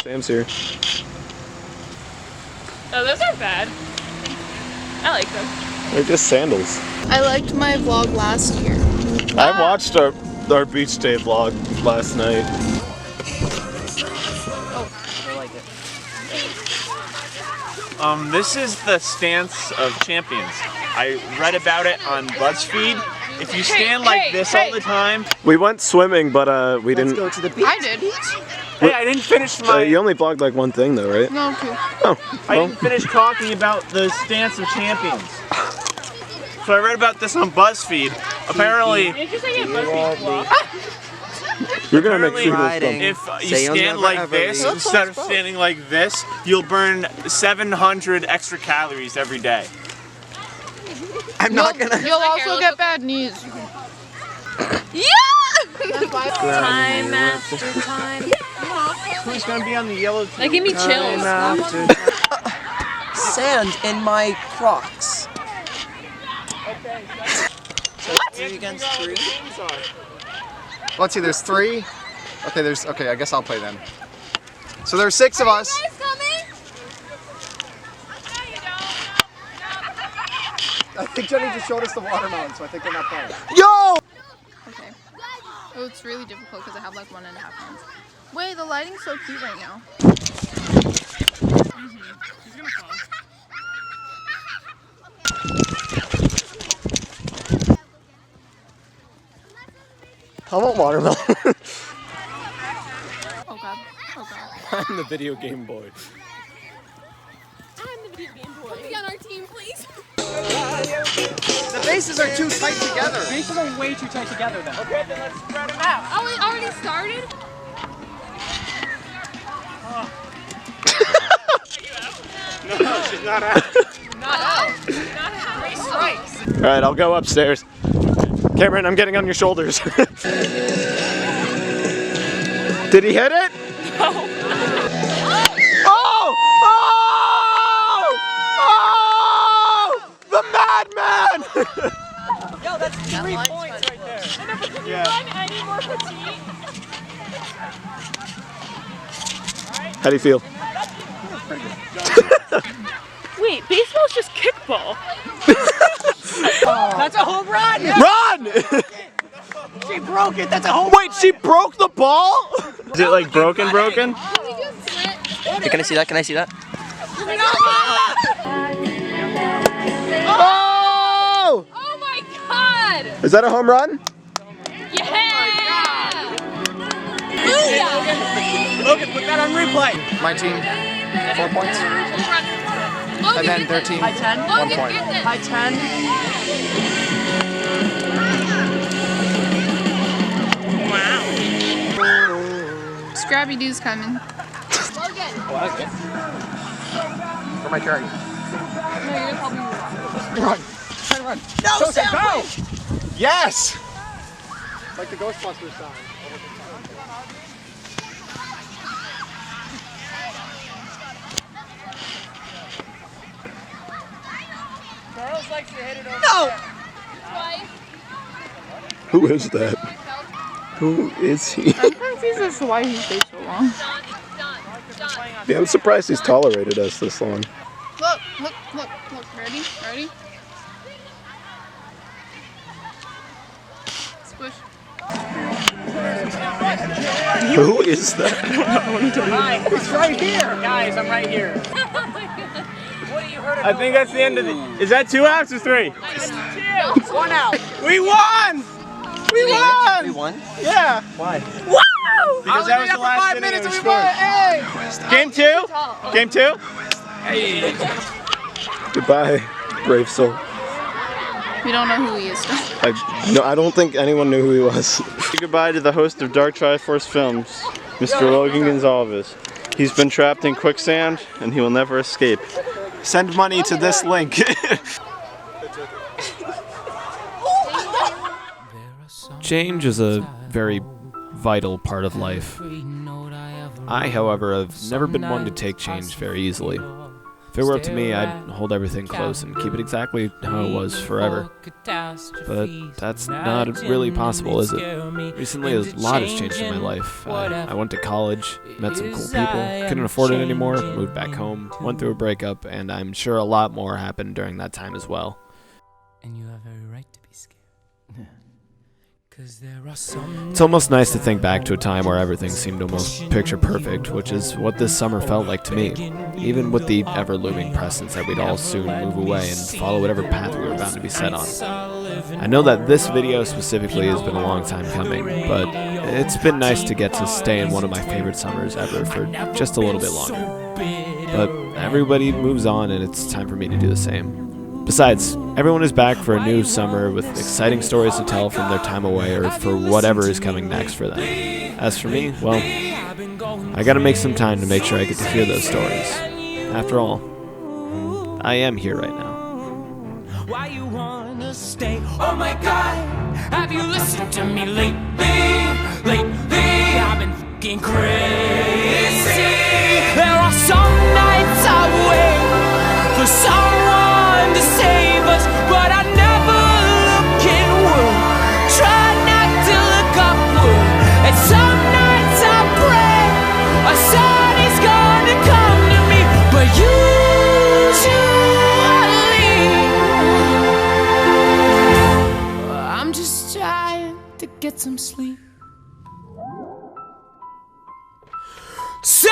Sam's here. Oh, those aren't bad. I like them. They're just sandals. I liked my vlog last year. I watched our beach day vlog last night. Oh, I like it. This is the stance of champions. I read about it on BuzzFeed. If you stand like this all the time... We went swimming, but we didn't... Let's go to the beach. I did. Hey, I didn't finish my... you only vlogged like one thing though, right? No, two. Oh, I well. didn't finish talking about the stance of champions. So I read about this on BuzzFeed. Apparently... You're gonna make sure if you stand like this instead of standing like this, you'll burn 700 extra calories every day. I'm not gonna. You'll also get bad knees. Yeah! Time after time. Who's gonna be on the yellow team? They give me chills. Sand in my Crocs. So 3 against 3. Let's see, there's 3. Okay, I guess I'll play then. So there's 6 of us. I think Jenny just showed us the watermelon, so I think they're not playing. Yo! Okay. Oh, it's really difficult because I have like 1.5 hands. Wait, the lighting's so cute right now. She's gonna fall. I want watermelon. Oh god. Oh god. I'm the video game boy. I'm the video game boy. Be on our team, please. The bases are too tight together. The bases are way too tight together then. Okay, then let's spread them out. Oh, it already started? No, she's not out. Not out. Not out. 3 strikes. All right, I'll go upstairs. Cameron, I'm getting on your shoulders. Did he hit it? No. Oh! Oh! Oh! The madman! Yo, that's 3 points right there. I know, but can you run any more petite? How do you feel? Wait, baseball's just kickball. That's a home run! Run! She broke it, that's a home Wait, she broke the ball? Is it like broken? Hey, can I see that? Can I see that? Oh! Oh my god! Is that a home run? Yeah! Logan, put that on replay. My team, 4 points. And then their team, 1 point. High 10. Wow. Scrappy Doo's coming. For my carry. No, you're gonna help me Run. Try to run. No, Sam, go! Yes! Like the Ghostbusters song. Charles likes to hit it over. No! Who is that? Who is he? I'm confused as to why he stays so long. Yeah, I'm surprised he's tolerated us this long. Look. Ready? Squish. Who is that? Hi, it's right here. Guys, I'm right here. What do you heard of I think that's the end of the... Is that 2 outs or 3? 2. 1 out. We won! We won! We won? Yeah. Why? Woo! Because that was the last inning and we scored. Hey! Game 2? Game 2? Goodbye, brave soul. We don't know who he is still. I don't think anyone knew who he was. Say goodbye to the host of DarkTriforceFilms, Mr. Logan Gonzalez. He's been trapped in quicksand and he will never escape. Send money to this link. Change is a very vital part of life. I, however, have never been one to take change very easily. If it were up to me, I'd hold everything close and keep it exactly how it was forever. But that's not really possible, is it? Recently, a lot has changed in my life. I went to college, met some cool people, couldn't afford it anymore, moved back home, went through a breakup, and I'm sure a lot more happened during that time as well. And you have every right to be scared. It's almost nice to think back to a time where everything seemed almost picture perfect, which is what this summer felt like to me. Even with the ever-looming presence that we'd all soon move away and follow whatever path we were bound to be set on. I know that this video specifically has been a long time coming, but it's been nice to get to stay in one of my favorite summers ever for just a little bit longer. But everybody moves on and it's time for me to do the same. Besides, everyone is back for a new summer with exciting stories to tell from their time away or for whatever is coming next for them. As for me, well, I gotta make some time to make sure I get to hear those stories. After all, I am here right now. Why you wanna stay? Oh my God, have you listened to me lately? Lately, I've been fucking crazy. There are some nights I wait for someone to save us, but I never look inward. Try not to look upward. And some nights I pray a sun is gonna come to me, but usually I'm just trying to get some sleep. So